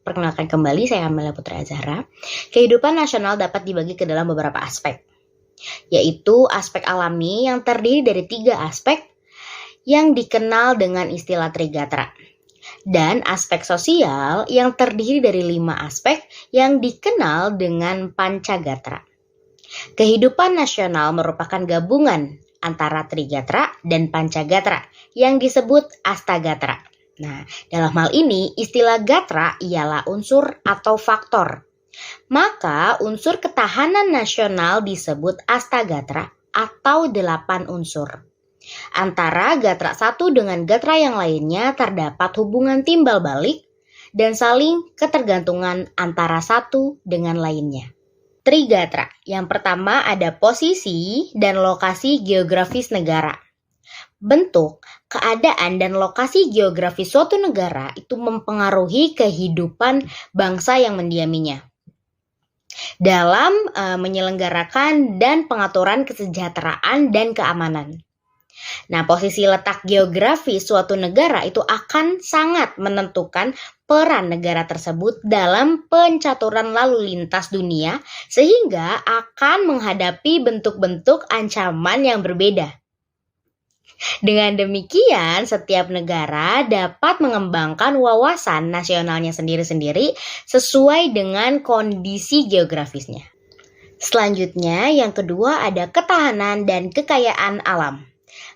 Perkenalkan kembali, saya Amelia Putri Azhara. Kehidupan nasional dapat dibagi ke dalam beberapa aspek, yaitu aspek alami yang terdiri dari 3 aspek yang dikenal dengan istilah Trigatra, dan aspek sosial yang terdiri dari 5 aspek yang dikenal dengan Pancagatra. Kehidupan nasional merupakan gabungan antara Trigatra dan Pancagatra yang disebut Astagatra. Nah, dalam hal ini istilah gatra ialah unsur atau faktor. Maka unsur ketahanan nasional disebut Astagatra atau 8 unsur. Antara gatra satu dengan gatra yang lainnya terdapat hubungan timbal balik dan saling ketergantungan antara satu dengan lainnya. Trigatra. Yang pertama ada posisi dan lokasi geografis negara. Bentuk, keadaan, dan lokasi geografis suatu negara itu mempengaruhi kehidupan bangsa yang mendiaminya dalam menyelenggarakan dan pengaturan kesejahteraan dan keamanan. Nah, posisi letak geografis suatu negara itu akan sangat menentukan peran negara tersebut dalam pencaturan lalu lintas dunia sehingga akan menghadapi bentuk-bentuk ancaman yang berbeda. Dengan demikian, setiap negara dapat mengembangkan wawasan nasionalnya sendiri-sendiri sesuai dengan kondisi geografisnya. Selanjutnya, yang kedua ada ketahanan dan kekayaan alam.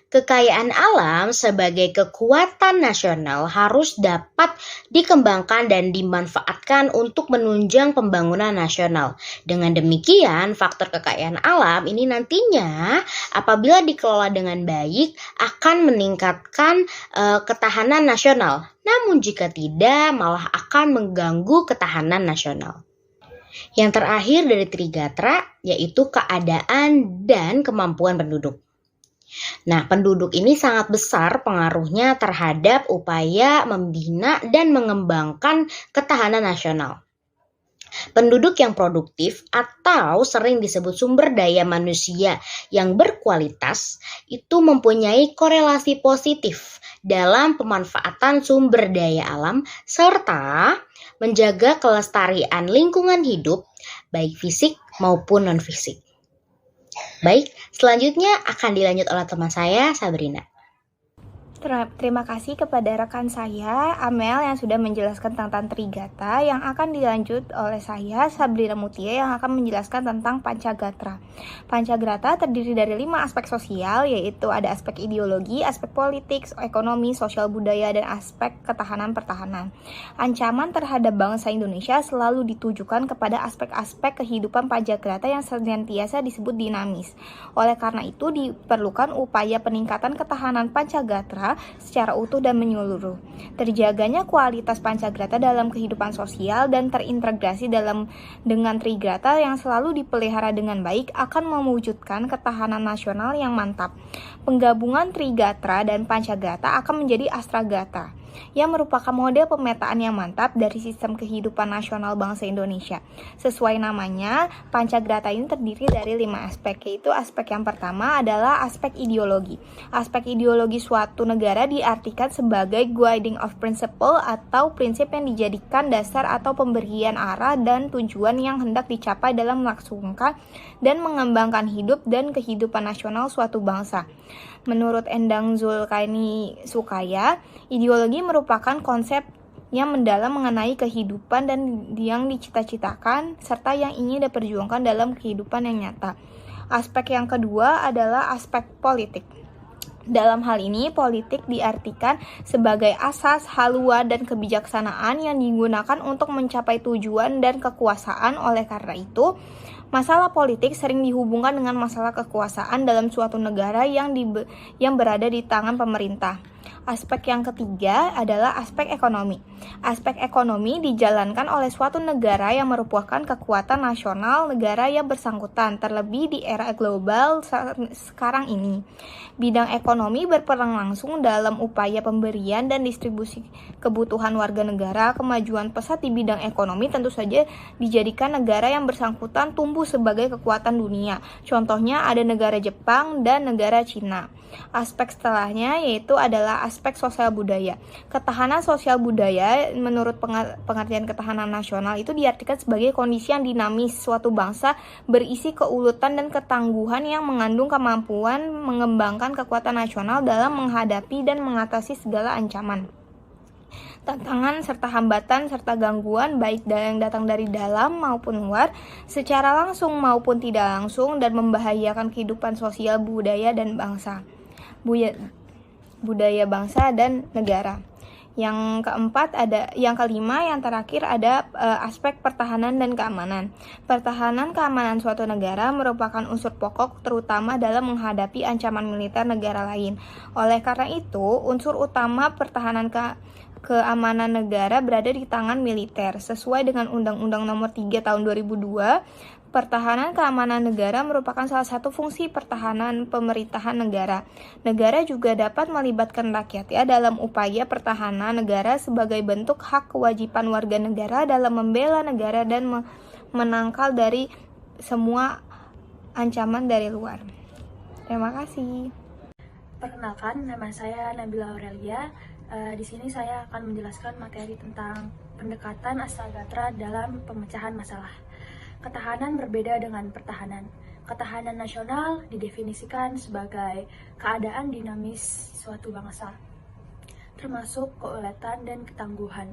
Kekayaan alam sebagai kekuatan nasional harus dapat dikembangkan dan dimanfaatkan untuk menunjang pembangunan nasional. Dengan demikian, faktor kekayaan alam ini nantinya apabila dikelola dengan baik akan meningkatkan ketahanan nasional. Namun jika tidak, malah akan mengganggu ketahanan nasional. Yang terakhir dari Trigatra yaitu keadaan dan kemampuan penduduk. Nah, penduduk ini sangat besar pengaruhnya terhadap upaya membina dan mengembangkan ketahanan nasional. Penduduk yang produktif atau sering disebut sumber daya manusia yang berkualitas itu mempunyai korelasi positif dalam pemanfaatan sumber daya alam serta menjaga kelestarian lingkungan hidup baik fisik maupun non-fisik. Baik, selanjutnya akan dilanjut oleh teman saya, Sabrina. Terima kasih kepada rekan saya, Amel, yang sudah menjelaskan tentang Trigatra, yang akan dilanjut oleh saya, Sabrina Mutia, yang akan menjelaskan tentang Pancagatra. Pancagatra terdiri dari 5 aspek sosial, yaitu ada aspek ideologi, aspek politik, ekonomi, sosial budaya, dan aspek ketahanan pertahanan. Ancaman terhadap bangsa Indonesia selalu ditujukan kepada aspek-aspek kehidupan Pancagatra yang senantiasa disebut dinamis. Oleh karena itu, diperlukan upaya peningkatan ketahanan Pancagatra secara utuh dan menyeluruh. Terjaganya kualitas Pancagatra dalam kehidupan sosial dan terintegrasi dengan Trigatra yang selalu dipelihara dengan baik akan mewujudkan ketahanan nasional yang mantap. Penggabungan Trigatra dan Pancagatra akan menjadi Astragatra, yang merupakan model pemetaan yang mantap dari sistem kehidupan nasional bangsa Indonesia. Sesuai namanya, Pancagatra ini terdiri dari 5 aspek, yaitu aspek yang pertama adalah aspek ideologi. Aspek ideologi suatu negara diartikan sebagai guiding of principle atau prinsip yang dijadikan dasar atau pemberian arah dan tujuan yang hendak dicapai dalam melangsungkan dan mengembangkan hidup dan kehidupan nasional suatu bangsa. Menurut Endang Zulkarnaini Sukaya, ideologi merupakan konsep yang mendalam mengenai kehidupan dan yang dicita-citakan serta yang ingin diperjuangkan dalam kehidupan yang nyata. Aspek yang kedua adalah aspek politik. Dalam hal ini, politik diartikan sebagai asas, haluan, dan kebijaksanaan yang digunakan untuk mencapai tujuan dan kekuasaan. Oleh karena itu, masalah politik sering dihubungkan dengan masalah kekuasaan dalam suatu negara yang berada di tangan pemerintah. Aspek yang ketiga adalah aspek ekonomi. Aspek ekonomi dijalankan oleh suatu negara yang merupakan kekuatan nasional negara yang bersangkutan, terlebih di era global sekarang ini. Bidang ekonomi berperan langsung dalam upaya pemberian dan distribusi kebutuhan warga negara. Kemajuan pesat di bidang ekonomi tentu saja dijadikan negara yang bersangkutan tumbuh sebagai kekuatan dunia. Contohnya ada negara Jepang dan negara Cina. Aspek setelahnya yaitu adalah aspek aspek sosial budaya. Ketahanan sosial budaya menurut pengertian ketahanan nasional itu diartikan sebagai kondisi yang dinamis suatu bangsa berisi keuletan dan ketangguhan yang mengandung kemampuan mengembangkan kekuatan nasional dalam menghadapi dan mengatasi segala ancaman, tantangan serta hambatan serta gangguan baik yang datang dari dalam maupun luar secara langsung maupun tidak langsung dan membahayakan kehidupan sosial budaya dan bangsa dan negara. Yang kelima, yang terakhir ada aspek pertahanan dan keamanan. Pertahanan keamanan suatu negara merupakan unsur pokok terutama dalam menghadapi ancaman militer negara lain. Oleh karena itu, unsur utama pertahanan keamanan negara berada di tangan militer. Sesuai dengan Undang-Undang Nomor 3 Tahun 2002, pertahanan keamanan negara merupakan salah satu fungsi pertahanan pemerintahan negara. Negara juga dapat melibatkan rakyat dalam upaya pertahanan negara sebagai bentuk hak kewajiban warga negara dalam membela negara dan menangkal dari semua ancaman dari luar. Terima kasih. Perkenalkan, nama saya Nabila Aurelia. Di sini saya akan menjelaskan materi tentang pendekatan Astagatra dalam pemecahan masalah. Ketahanan berbeda dengan pertahanan. Ketahanan nasional didefinisikan sebagai keadaan dinamis suatu bangsa, termasuk keuletan dan ketangguhan,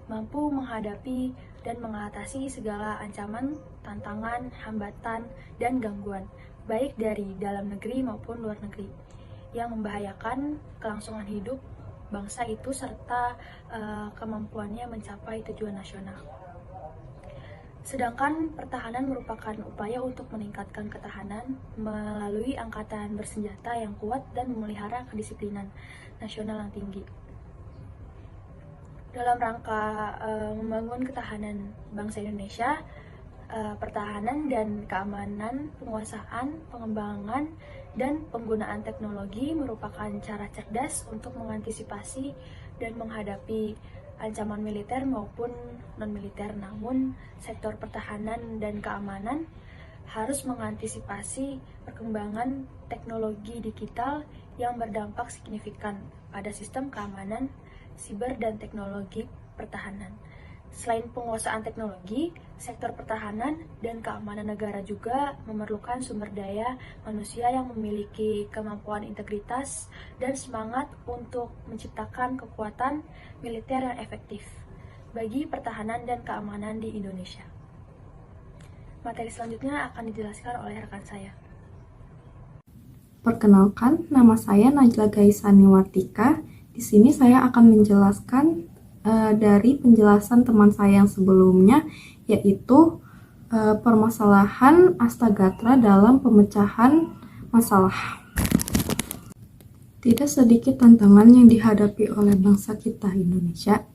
mampu menghadapi dan mengatasi segala ancaman, tantangan, hambatan, dan gangguan, baik dari dalam negeri maupun luar negeri, yang membahayakan kelangsungan hidup bangsa itu serta kemampuannya mencapai tujuan nasional. Sedangkan pertahanan merupakan upaya untuk meningkatkan ketahanan melalui angkatan bersenjata yang kuat dan memelihara kedisiplinan nasional yang tinggi. Dalam rangka membangun ketahanan bangsa Indonesia, pertahanan dan keamanan, penguasaan, pengembangan, dan penggunaan teknologi merupakan cara cerdas untuk mengantisipasi dan menghadapi ancaman militer maupun non-militer. Namun, sektor pertahanan dan keamanan harus mengantisipasi perkembangan teknologi digital yang berdampak signifikan pada sistem keamanan, siber, dan teknologi pertahanan. Selain penguasaan teknologi, sektor pertahanan dan keamanan negara juga memerlukan sumber daya manusia yang memiliki kemampuan integritas dan semangat untuk menciptakan kekuatan militer yang efektif bagi pertahanan dan keamanan di Indonesia. Materi selanjutnya akan dijelaskan oleh rekan saya. Perkenalkan, nama saya Najla Gaisani Wartika. Di sini saya akan menjelaskan dari penjelasan teman saya yang sebelumnya, yaitu permasalahan Astagatra dalam pemecahan masalah. Tidak sedikit tantangan yang dihadapi oleh bangsa kita Indonesia.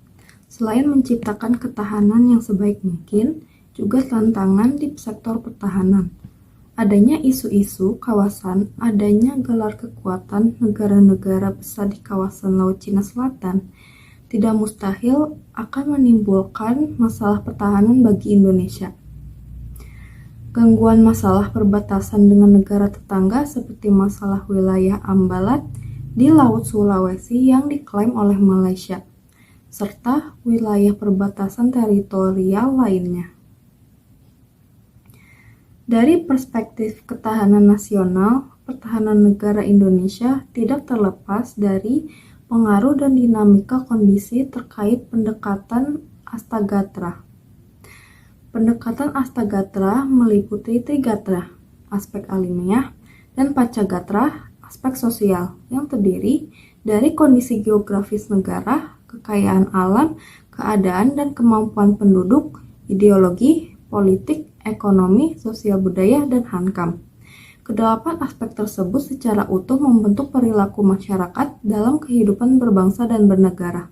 Selain menciptakan ketahanan yang sebaik mungkin, juga tantangan di sektor pertahanan. Adanya isu-isu kawasan, adanya gelar kekuatan negara-negara besar di kawasan Laut Cina Selatan, tidak mustahil akan menimbulkan masalah pertahanan bagi Indonesia. Gangguan masalah perbatasan dengan negara tetangga seperti masalah wilayah Ambalat di Laut Sulawesi yang diklaim oleh Malaysia, serta wilayah perbatasan teritorial lainnya. Dari perspektif ketahanan nasional, pertahanan negara Indonesia tidak terlepas dari pengaruh dan dinamika kondisi terkait pendekatan Astagatra. Pendekatan Astagatra meliputi Trigatra, aspek alamiah, dan Pancagatra, aspek sosial, yang terdiri dari kondisi geografis negara, kekayaan alam, keadaan dan kemampuan penduduk, ideologi, politik, ekonomi, sosial budaya, dan hankam. Kedelapan aspek tersebut secara utuh membentuk perilaku masyarakat dalam kehidupan berbangsa dan bernegara.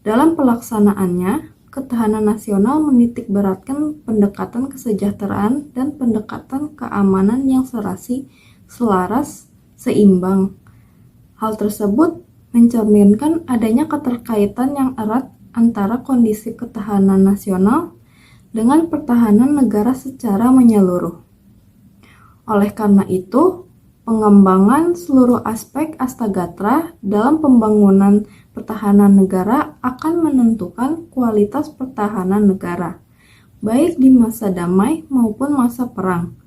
Dalam pelaksanaannya, ketahanan nasional menitik beratkan pendekatan kesejahteraan dan pendekatan keamanan yang serasi, selaras, seimbang. Hal tersebut mencerminkan adanya keterkaitan yang erat antara kondisi ketahanan nasional dengan pertahanan negara secara menyeluruh. Oleh karena itu, Pengembangan seluruh aspek Astagatra dalam pembangunan pertahanan negara akan menentukan kualitas pertahanan negara, baik di masa damai maupun masa perang.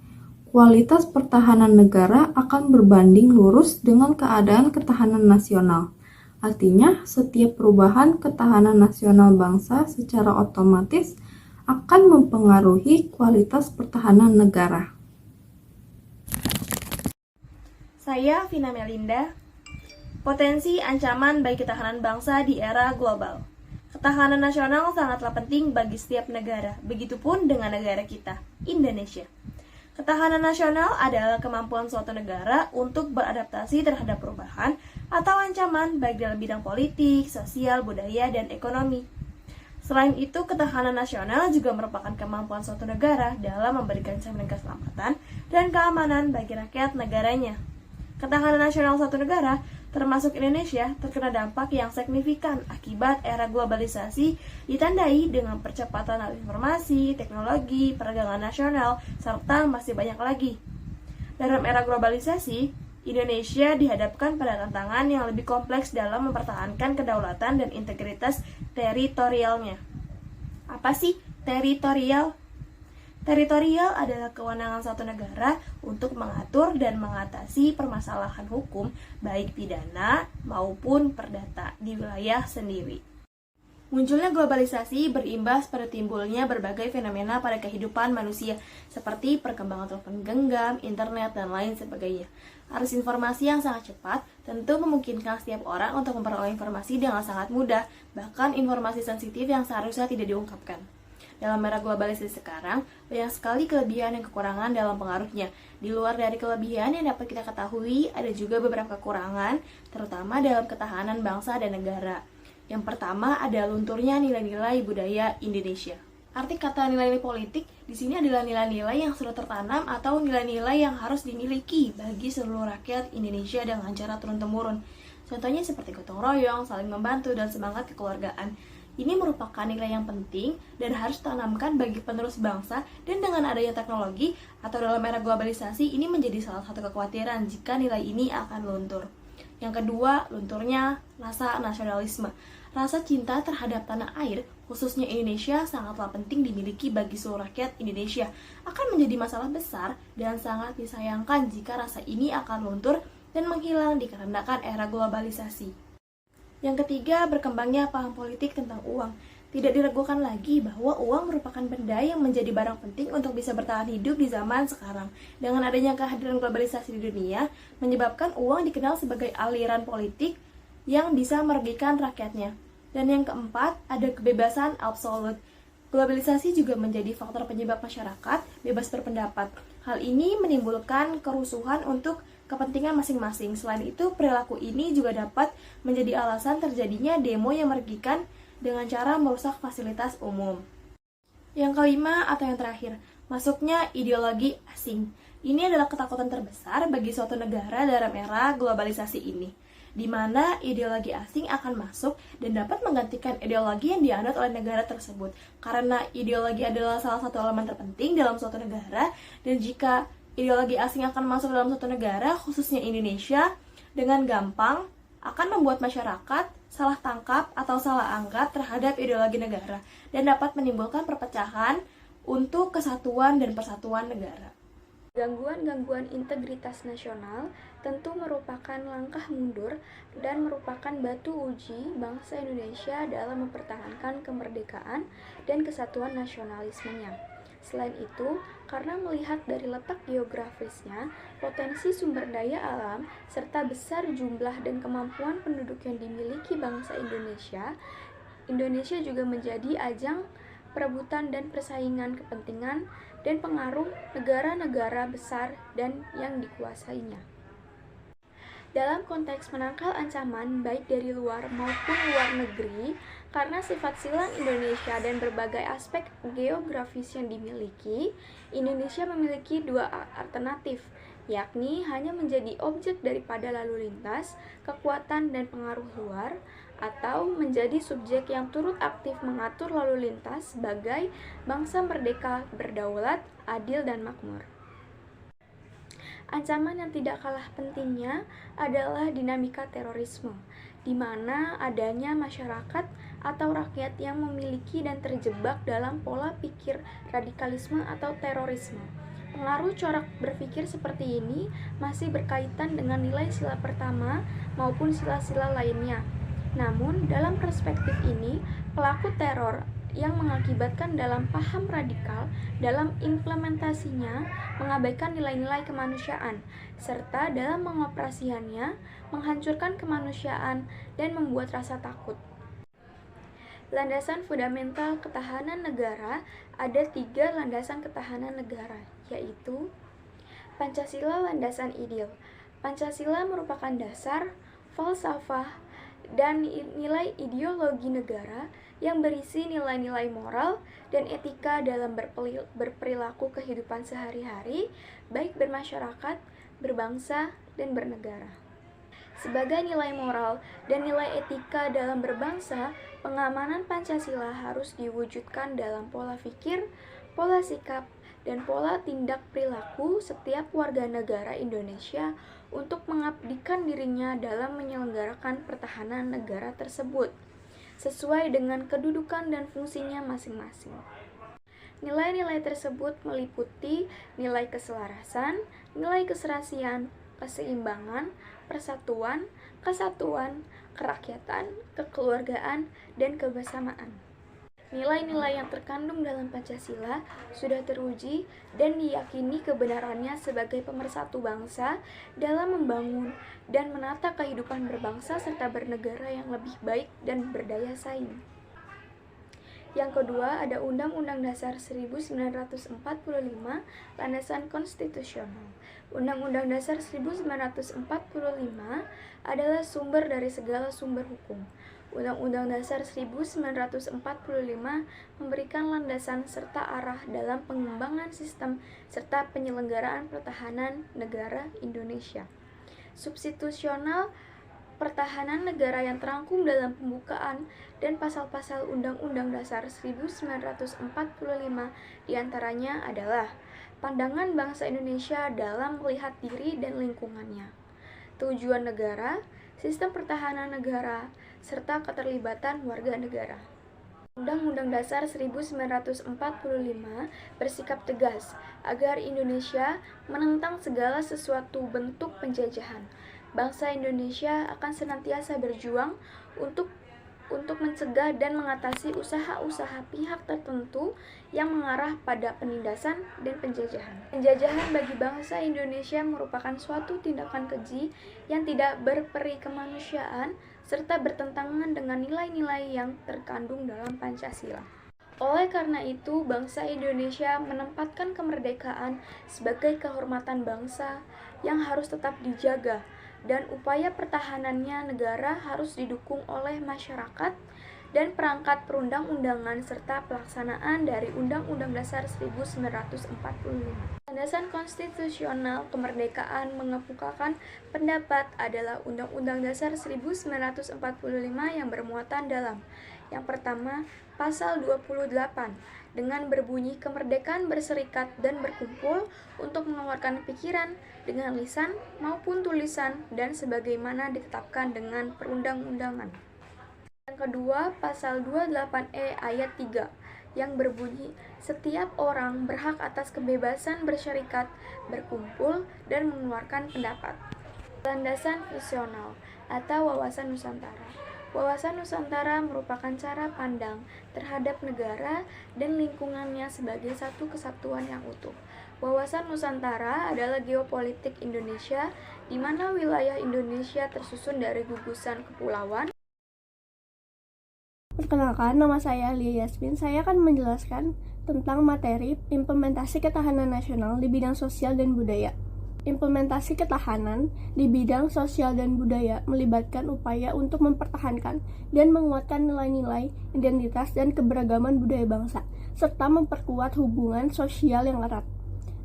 Kualitas pertahanan negara akan berbanding lurus dengan keadaan ketahanan nasional. Artinya, setiap perubahan ketahanan nasional bangsa secara otomatis akan mempengaruhi kualitas pertahanan negara. Saya Vina Melinda. Potensi ancaman bagi ketahanan bangsa di era global. Ketahanan nasional sangatlah penting bagi setiap negara, begitupun dengan negara kita, Indonesia. Ketahanan nasional adalah kemampuan suatu negara untuk beradaptasi terhadap perubahan atau ancaman baik dalam bidang politik, sosial, budaya, dan ekonomi. Selain itu, ketahanan nasional juga merupakan kemampuan suatu negara dalam memberikan jaminan keselamatan dan keamanan bagi rakyat negaranya. Ketahanan nasional suatu negara, termasuk Indonesia, terkena dampak yang signifikan akibat era globalisasi ditandai dengan percepatan alih informasi, teknologi, perdagangan nasional, serta masih banyak lagi. Dalam era globalisasi, Indonesia dihadapkan pada tantangan yang lebih kompleks dalam mempertahankan kedaulatan dan integritas teritorialnya. Apa sih teritorial? Teritorial adalah kewenangan suatu negara untuk mengatur dan mengatasi permasalahan hukum baik pidana maupun perdata di wilayah sendiri. Munculnya globalisasi berimbas pada timbulnya berbagai fenomena pada kehidupan manusia seperti perkembangan telepon genggam, internet, dan lain sebagainya. Arus informasi yang sangat cepat tentu memungkinkan setiap orang untuk memperoleh informasi dengan sangat mudah, bahkan informasi sensitif yang seharusnya tidak diungkapkan. Dalam era globalisasi sekarang, banyak sekali kelebihan dan kekurangan dalam pengaruhnya. Di luar dari kelebihan yang dapat kita ketahui, ada juga beberapa kekurangan, terutama dalam ketahanan bangsa dan negara. Yang pertama ada lunturnya nilai-nilai budaya Indonesia. Arti kata nilai-nilai politik di sini adalah nilai-nilai yang sudah tertanam atau nilai-nilai yang harus dimiliki bagi seluruh rakyat Indonesia dengan cara turun-temurun. Contohnya seperti gotong royong, saling membantu, dan semangat kekeluargaan. Ini merupakan nilai yang penting dan harus ditanamkan bagi penerus bangsa, dan dengan adanya teknologi atau dalam era globalisasi ini menjadi salah satu kekhawatiran jika nilai ini akan luntur. Yang kedua, lunturnya rasa nasionalisme. Rasa cinta terhadap tanah air, khususnya Indonesia, sangatlah penting dimiliki bagi seluruh rakyat Indonesia. Akan menjadi masalah besar dan sangat disayangkan jika rasa ini akan luntur dan menghilang dikarenakan era globalisasi. Yang ketiga, berkembangnya paham politik tentang uang. Tidak diragukan lagi bahwa uang merupakan benda yang menjadi barang penting untuk bisa bertahan hidup di zaman sekarang. Dengan adanya kehadiran globalisasi di dunia, menyebabkan uang dikenal sebagai aliran politik yang bisa merugikan rakyatnya. Dan yang keempat, ada kebebasan absolut. Globalisasi juga menjadi faktor penyebab masyarakat bebas berpendapat. Hal ini menimbulkan kerusuhan untuk kepentingan masing-masing. Selain itu, perilaku ini juga dapat menjadi alasan terjadinya demo yang merugikan dengan cara merusak fasilitas umum. Yang kelima atau yang terakhir, masuknya ideologi asing. Ini adalah ketakutan terbesar bagi suatu negara dalam era globalisasi ini, di mana ideologi asing akan masuk dan dapat menggantikan ideologi yang dianut oleh negara tersebut. Karena ideologi adalah salah satu elemen terpenting dalam suatu negara, dan jika ideologi asing akan masuk dalam suatu negara, khususnya Indonesia, dengan gampang akan membuat masyarakat salah tangkap atau salah anggap terhadap ideologi negara dan dapat menimbulkan perpecahan untuk kesatuan dan persatuan negara. Gangguan-gangguan integritas nasional tentu merupakan langkah mundur dan merupakan batu uji bangsa Indonesia dalam mempertahankan kemerdekaan dan kesatuan nasionalismenya. Selain itu, karena melihat dari letak geografisnya, potensi sumber daya alam, serta besar jumlah dan kemampuan penduduk yang dimiliki bangsa Indonesia, Indonesia juga menjadi ajang perebutan dan persaingan kepentingan dan pengaruh negara-negara besar dan yang dikuasainya. Dalam konteks menangkal ancaman baik dari luar maupun luar negeri, karena sifat silang Indonesia dan berbagai aspek geografis yang dimiliki, Indonesia memiliki dua alternatif, yakni hanya menjadi objek daripada lalu lintas, kekuatan dan pengaruh luar, atau menjadi subjek yang turut aktif mengatur lalu lintas sebagai bangsa merdeka, berdaulat, adil, dan makmur. Ancaman yang tidak kalah pentingnya adalah dinamika terorisme, di mana adanya masyarakat atau rakyat yang memiliki dan terjebak dalam pola pikir radikalisme atau terorisme. Pengaruh corak berpikir seperti ini masih berkaitan dengan nilai sila pertama maupun sila-sila lainnya. Namun, dalam perspektif ini, pelaku teror yang mengakibatkan dalam paham radikal dalam implementasinya mengabaikan nilai-nilai kemanusiaan, serta dalam mengoperasikannya menghancurkan kemanusiaan dan membuat rasa takut. Landasan fundamental ketahanan negara, ada 3 landasan ketahanan negara, yaitu Pancasila landasan ideal. Pancasila merupakan dasar, falsafah, dan nilai ideologi negara yang berisi nilai-nilai moral dan etika dalam berperilaku kehidupan sehari-hari, baik bermasyarakat, berbangsa, dan bernegara. Sebagai nilai moral dan nilai etika dalam berbangsa, pengamanan Pancasila harus diwujudkan dalam pola pikir, pola sikap, dan pola tindak perilaku setiap warga negara Indonesia untuk mengabdikan dirinya dalam menyelenggarakan pertahanan negara tersebut, sesuai dengan kedudukan dan fungsinya masing-masing. Nilai-nilai tersebut meliputi nilai keselarasan, nilai keserasian, keseimbangan, persatuan, kesatuan, kerakyatan, kekeluargaan, dan kebersamaan. Nilai-nilai yang terkandung dalam Pancasila sudah teruji dan diyakini kebenarannya sebagai pemersatu bangsa dalam membangun dan menata kehidupan berbangsa serta bernegara yang lebih baik dan berdaya saing. Yang kedua, ada Undang-Undang Dasar 1945, landasan konstitusional. Undang-Undang Dasar 1945 adalah sumber dari segala sumber hukum. Undang-Undang Dasar 1945 memberikan landasan serta arah dalam pengembangan sistem serta penyelenggaraan pertahanan negara Indonesia. Substitusional pertahanan negara yang terangkum dalam pembukaan dan pasal-pasal Undang-Undang Dasar 1945 diantaranya adalah pandangan bangsa Indonesia dalam melihat diri dan lingkungannya, tujuan negara, sistem pertahanan negara, serta keterlibatan warga negara. Undang-Undang Dasar 1945 bersikap tegas agar Indonesia menentang segala sesuatu bentuk penjajahan. Bangsa Indonesia akan senantiasa berjuang untuk mencegah dan mengatasi usaha-usaha pihak tertentu yang mengarah pada penindasan dan penjajahan. Penjajahan bagi bangsa Indonesia merupakan suatu tindakan keji yang tidak berperi kemanusiaan serta bertentangan dengan nilai-nilai yang terkandung dalam Pancasila. Oleh karena itu, bangsa Indonesia menempatkan kemerdekaan sebagai kehormatan bangsa yang harus tetap dijaga, dan upaya pertahanannya negara harus didukung oleh masyarakat dan perangkat perundang-undangan serta pelaksanaan dari Undang-Undang Dasar 1945. Landasan konstitusional kemerdekaan mengemukakan pendapat adalah Undang-Undang Dasar 1945 yang bermuatan dalam yang pertama, pasal 28 dengan berbunyi kemerdekaan berserikat dan berkumpul untuk mengeluarkan pikiran dengan lisan maupun tulisan dan sebagaimana ditetapkan dengan perundang-undangan. Yang kedua, pasal 28E ayat 3 yang berbunyi setiap orang berhak atas kebebasan bersyarikat, berkumpul, dan mengeluarkan pendapat. Landasan visional atau wawasan Nusantara. Wawasan Nusantara merupakan cara pandang terhadap negara dan lingkungannya sebagai satu kesatuan yang utuh. Wawasan Nusantara adalah geopolitik Indonesia, di mana wilayah Indonesia tersusun dari gugusan kepulauan. Perkenalkan, nama saya Lia Yasmin. Saya akan menjelaskan tentang materi implementasi ketahanan nasional di bidang sosial dan budaya. Implementasi ketahanan di bidang sosial dan budaya melibatkan upaya untuk mempertahankan dan menguatkan nilai-nilai, identitas, dan keberagaman budaya bangsa, serta memperkuat hubungan sosial yang erat.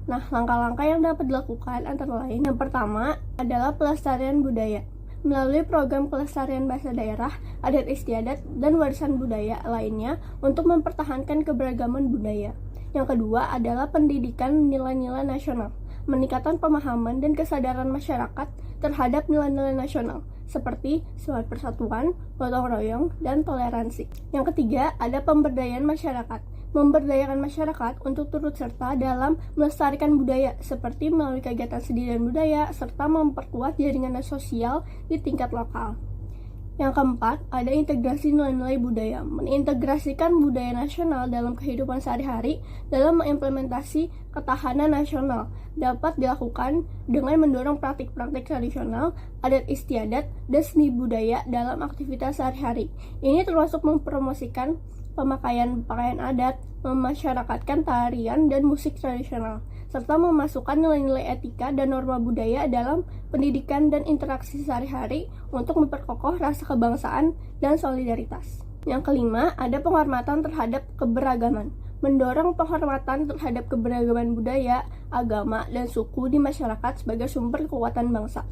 Nah, langkah-langkah yang dapat dilakukan antara lain, yang pertama adalah pelestarian budaya. Melalui program pelestarian bahasa daerah, adat istiadat, dan warisan budaya lainnya untuk mempertahankan keberagaman budaya. Yang kedua adalah pendidikan nilai-nilai nasional. meningkatkan pemahaman dan kesadaran masyarakat terhadap nilai-nilai nasional, seperti semangat persatuan, gotong royong, dan toleransi. Yang ketiga, ada pemberdayaan masyarakat. Memberdayakan masyarakat untuk turut serta dalam melestarikan budaya, seperti melalui kegiatan seni dan budaya, serta memperkuat jaringan sosial di tingkat lokal. Yang keempat, ada integrasi nilai-nilai budaya. Mengintegrasikan budaya nasional dalam kehidupan sehari-hari dalam mengimplementasi ketahanan nasional dapat dilakukan dengan mendorong praktik-praktik tradisional, adat istiadat, dan seni budaya dalam aktivitas sehari-hari. Ini termasuk mempromosikan pemakaian pakaian adat, memasyarakatkan tarian dan musik tradisional, serta memasukkan nilai-nilai etika dan norma budaya dalam pendidikan dan interaksi sehari-hari untuk memperkokoh rasa kebangsaan dan solidaritas. Yang kelima, ada penghormatan terhadap keberagaman. Mendorong penghormatan terhadap keberagaman budaya, agama, dan suku di masyarakat sebagai sumber kekuatan bangsa.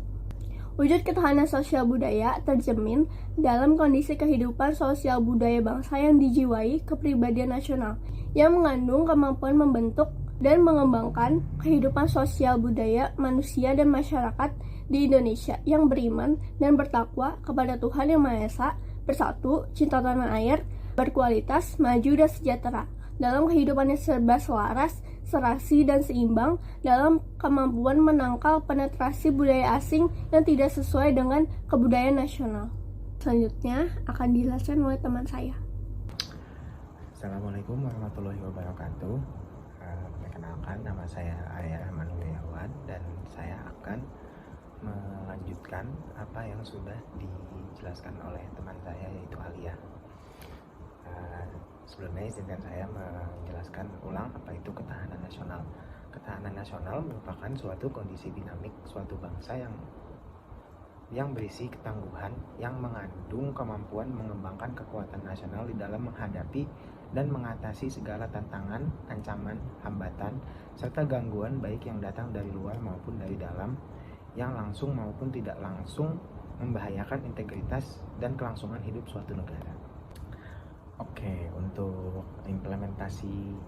Wujud ketahanan sosial budaya tercermin dalam kondisi kehidupan sosial budaya bangsa yang dijiwai kepribadian nasional, yang mengandung kemampuan membentuk dan mengembangkan kehidupan sosial budaya manusia dan masyarakat di Indonesia yang beriman dan bertakwa kepada Tuhan Yang Maha Esa, bersatu, cinta tanah air, berkualitas, maju dan sejahtera, dalam kehidupan yang serba selaras, serasi dan seimbang, dalam kemampuan menangkal penetrasi budaya asing yang tidak sesuai dengan kebudayaan nasional. Selanjutnya akan dijelaskan oleh teman saya. Assalamualaikum warahmatullahi wabarakatuh. Perkenalkan, nama saya Arya Rahman Wirawan dan saya akan melanjutkan apa yang sudah dijelaskan oleh teman saya yaitu Alia. Sebelumnya izinkan saya menjelaskan ulang apa itu ketahanan nasional. Ketahanan nasional merupakan suatu kondisi dinamik suatu bangsa yang berisi ketangguhan, yang mengandung kemampuan mengembangkan kekuatan nasional di dalam menghadapi dan mengatasi segala tantangan, ancaman, hambatan, serta gangguan baik yang datang dari luar maupun dari dalam, yang langsung maupun tidak langsung membahayakan integritas dan kelangsungan hidup suatu negara. Oke, untuk implementasi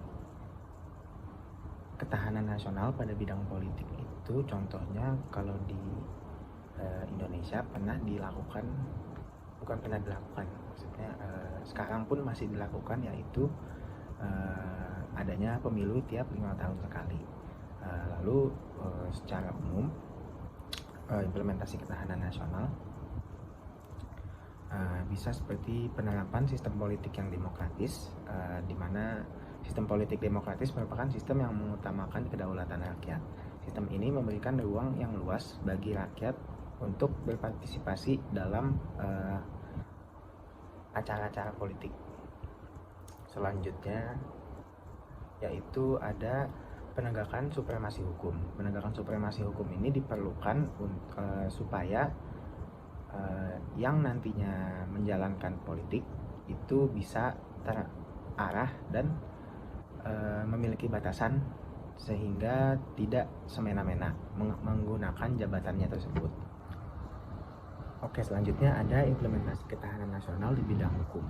ketahanan nasional pada bidang politik itu contohnya kalau di Indonesia maksudnya sekarang pun masih dilakukan, yaitu adanya pemilu tiap 5 tahun sekali. Lalu secara umum implementasi ketahanan nasional bisa seperti penerapan sistem politik yang demokratis, di mana sistem politik demokratis merupakan sistem yang mengutamakan kedaulatan rakyat. Sistem ini memberikan ruang yang luas bagi rakyat untuk berpartisipasi dalam acara-acara politik. Selanjutnya yaitu ada penegakan supremasi hukum. Penegakan supremasi hukum ini diperlukan supaya yang nantinya menjalankan politik itu bisa terarah dan memiliki batasan sehingga tidak semena-mena menggunakan jabatannya tersebut. Oke, selanjutnya ada implementasi ketahanan nasional di bidang hukum.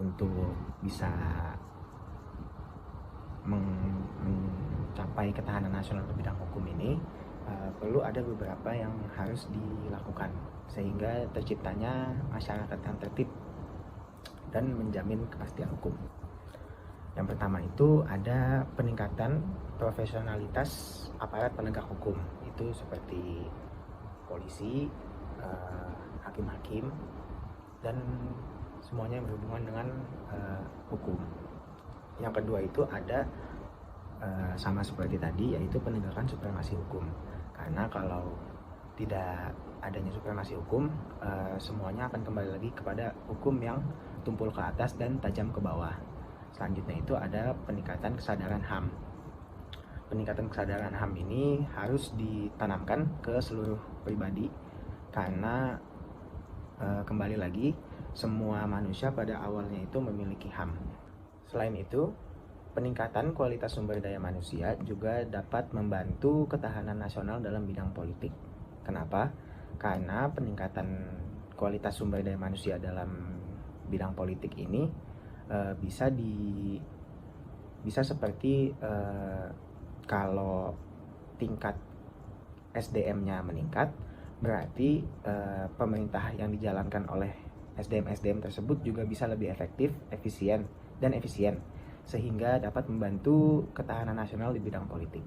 Untuk bisa mencapai ketahanan nasional di bidang hukum ini perlu ada beberapa yang harus dilakukan sehingga terciptanya masyarakat yang tertib dan menjamin kepastian hukum. Yang pertama itu ada peningkatan profesionalitas aparat penegak hukum, itu seperti polisi, hakim-hakim, dan semuanya yang berhubungan dengan hukum. Yang kedua itu ada sama seperti tadi, yaitu penegakan supremasi hukum. Karena kalau tidak adanya supremasi hukum, semuanya akan kembali lagi kepada hukum yang tumpul ke atas dan tajam ke bawah. Selanjutnya itu ada peningkatan kesadaran HAM. Peningkatan kesadaran HAM ini harus ditanamkan ke seluruh pribadi karena kembali lagi semua manusia pada awalnya itu memiliki HAM. Selain itu, peningkatan kualitas sumber daya manusia juga dapat membantu ketahanan nasional dalam bidang politik. Kenapa? Karena peningkatan kualitas sumber daya manusia dalam bidang politik ini bisa seperti kalau tingkat SDM-nya meningkat, berarti pemerintah yang dijalankan oleh SDM tersebut juga bisa lebih efektif, efisien, sehingga dapat membantu ketahanan nasional di bidang politik.